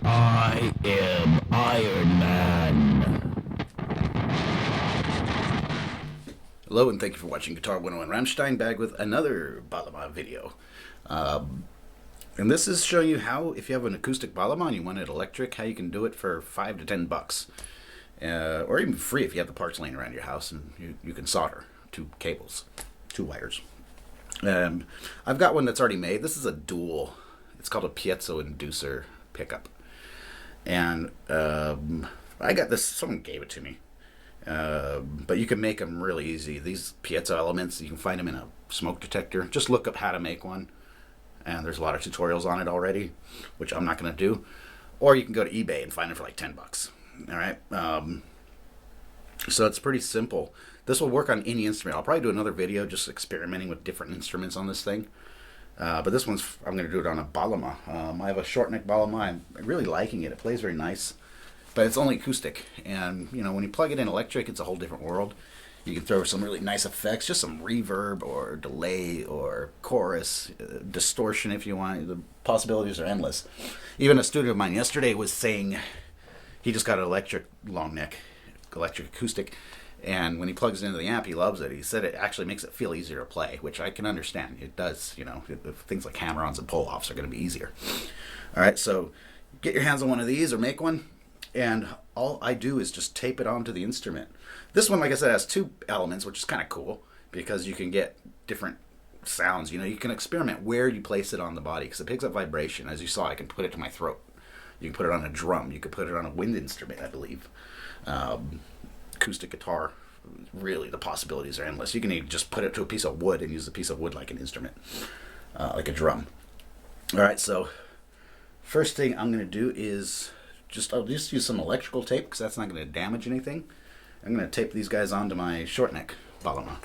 I am Iron Man. Hello and thank you for watching Guitar 101 Rammstein, back with another baglama video. And this is showing you how, if you have an acoustic baglama and you want it electric, how you can do it for $5 to $10. Or even free if you have the parts laying around your house and you can solder two cables, two wires. I've got one that's already made. This is a dual. It's called a piezo inducer pickup. And I got this, someone gave it to me. But you can make them really easy. These piezo elements, you can find them in a smoke detector. Just look up how to make one. And there's a lot of tutorials on it already, which I'm not going to do. Or you can go to eBay and find it for like $10. All right. So it's pretty simple. This will work on any instrument. I'll probably do another video just experimenting with different instruments on this thing. But this one's, I'm going to do it on a baglama. I have a short neck baglama. I'm really liking it. It plays very nice. But it's only acoustic. And, you know, when you plug it in electric, it's a whole different world. You can throw some really nice effects, just some reverb or delay or chorus, distortion if you want. The possibilities are endless. Even a student of mine yesterday was saying he just got an electric long neck, electric acoustic. And when he plugs it into the amp, he loves it. He said it actually makes it feel easier to play, which I can understand. It does, you know, things like hammer-ons and pull-offs are going to be easier. All right, so get your hands on one of these or make one. And all I do is just tape it onto the instrument. This one, like I said, has two elements, which is kind of cool because you can get different sounds. You know, you can experiment where you place it on the body because it picks up vibration. As you saw, I can put it to my throat. You can put it on a drum. You can put it on a wind instrument, I believe. Acoustic guitar, really, the possibilities are endless. You can even just put it to a piece of wood and use the piece of wood like an instrument, like a drum. All right, so first thing I'm going to do is I'll just use some electrical tape because that's not going to damage anything. I'm going to tape these guys onto my short neck baglama.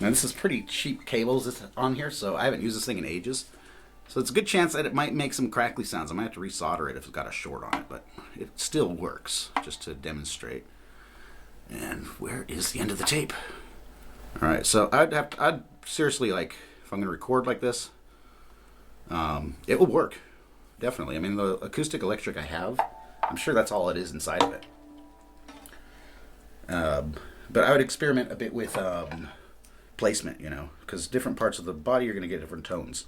Now this is pretty cheap cables that's on here, so I haven't used this thing in ages. So it's a good chance that it might make some crackly sounds. I might have to resolder it if it's got a short on it, but it still works, just to demonstrate. And where is the end of the tape? All right, so I'd seriously, like, if I'm going to record like this, it will work, definitely. I mean, the acoustic electric I have, I'm sure that's all it is inside of it. But I would experiment a bit with placement, you know, because different parts of the body you're going to get different tones.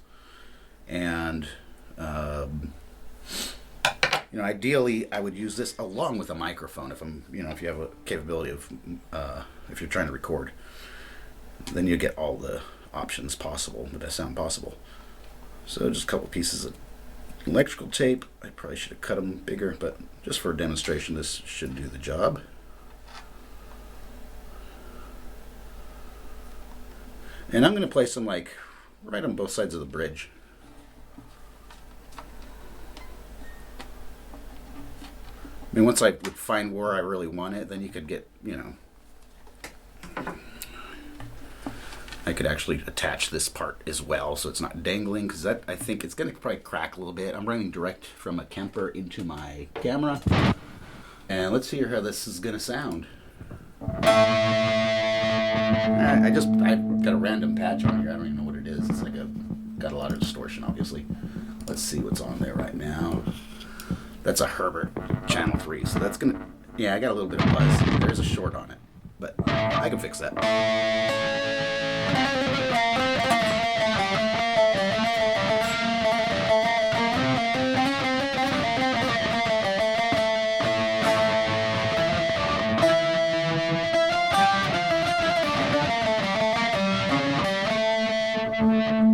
And, you know, ideally I would use this along with a microphone if I'm, you know, if you have a capability of, if you're trying to record. Then you get all the options possible, the best sound possible. So just a couple pieces of electrical tape. I probably should have cut them bigger, but just for a demonstration, this should do the job. And I'm going to place them like right on both sides of the bridge. I mean, once I would find where I really want it, then you could get, you know, I could actually attach this part as well so it's not dangling, because that, I think it's going to probably crack a little bit. I'm running direct from a Kemper into my camera. And let's hear how this is going to sound. I've got a random patch on here. I don't even know what it is. It's like got a lot of distortion, obviously. Let's see what's on there right now. That's a Herbert channel 3, so that's gonna, yeah, I got a little bit of buzz. There's a short on it, but I can fix that.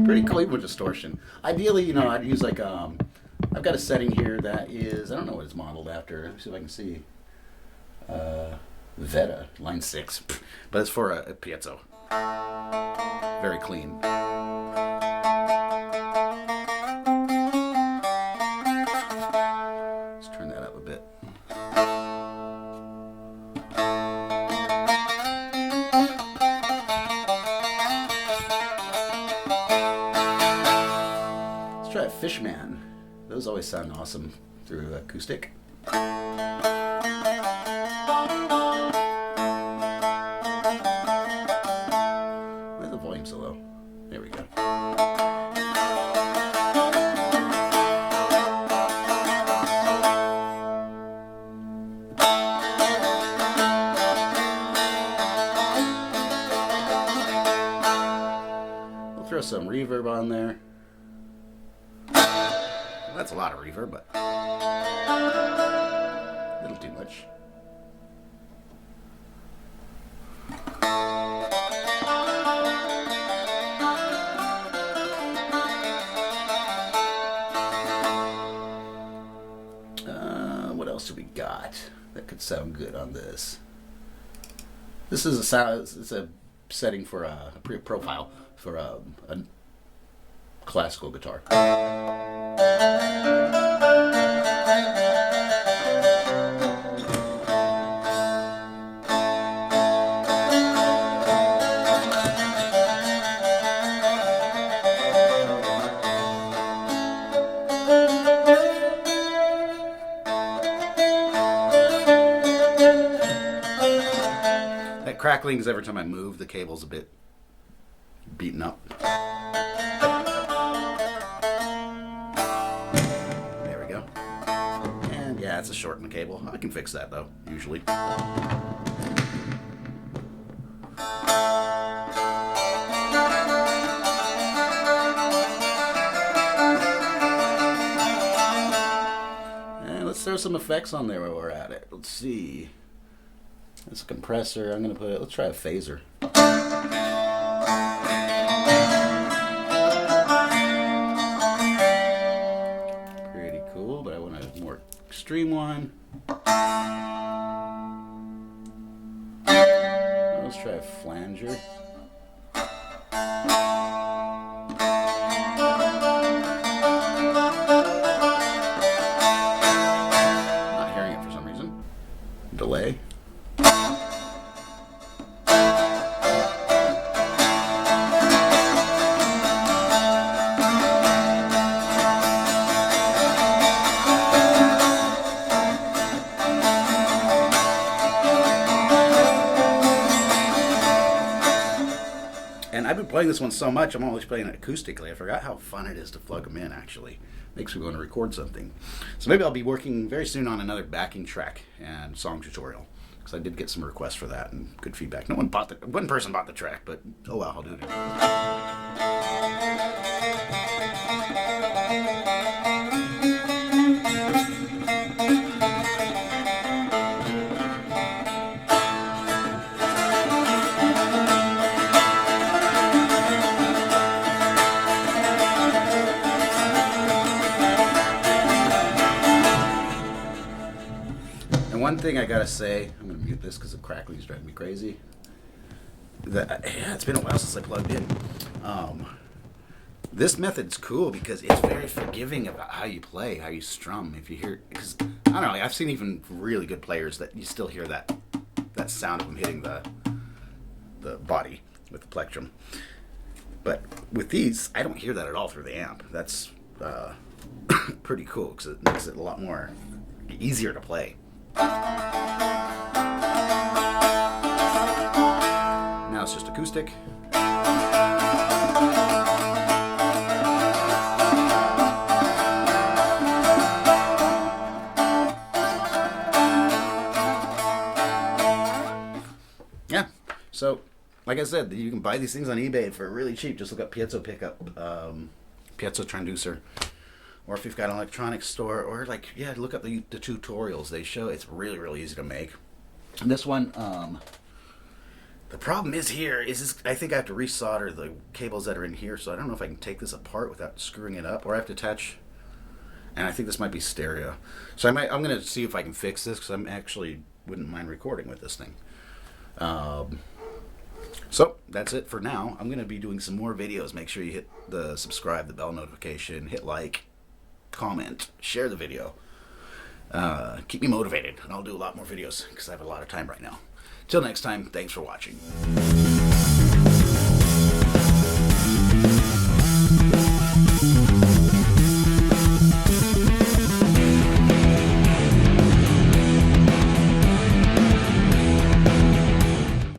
Pretty cool with distortion. Ideally, you know, I'd use like I've got a setting here that is, I don't know what it's modeled after. Let me see if I can see. Veta, line 6. But it's for a piezo. Very clean. Let's turn that up a bit. Let's try a Fishman. Those always sound awesome through acoustic. some reverb on there. Well, that's a lot of reverb, but a little too much. What else do we got that could sound good on this? This is a sound. It's a setting for a profile for a classical guitar. That crackling is every time I move, the cable's a bit beaten up. There we go. And yeah, it's a shortened cable. I can fix that though, usually. And let's throw some effects on there while we're at it. Let's see. It's a compressor. I'm gonna put it. Let's try a phaser. Pretty cool, but I want a more extreme one. Let's try a flanger. Not hearing it for some reason. Delay. And I've been playing this one so much, I'm always playing it acoustically. I forgot how fun it is to plug them in, actually. Makes me want to record something. So maybe I'll be working very soon on another backing track and song tutorial. Because I did get some requests for that and good feedback. One person bought the track, but oh well, I'll do it anyway. And one thing I gotta say, I'm gonna mute this because the crackling's driving me crazy. Yeah, it's been a while since I plugged in. This method's cool because it's very forgiving about how you play, how you strum. If you hear, because I don't know, I've seen even really good players that you still hear that sound of them hitting the body with the plectrum. But with these, I don't hear that at all through the amp. That's pretty cool because it makes it a lot more easier to play. Now it's just acoustic. Yeah, so like I said, you can buy these things on eBay for really cheap. Just look up piezo pickup, piezo transducer. Or if you've got an electronics store, or like, yeah, look up the tutorials. They show it's really, really easy to make. And this one, the problem is here is I think I have to resolder the cables that are in here, so I don't know if I can take this apart without screwing it up, or I have to attach. And I think this might be stereo, so I'm gonna see if I can fix this because I'm actually wouldn't mind recording with this thing. So that's it for now. I'm gonna be doing some more videos. Make sure you hit the subscribe, the bell notification, hit like, comment, share the video. Keep me motivated, and I'll do a lot more videos because I have a lot of time right now. Till next time, thanks for watching.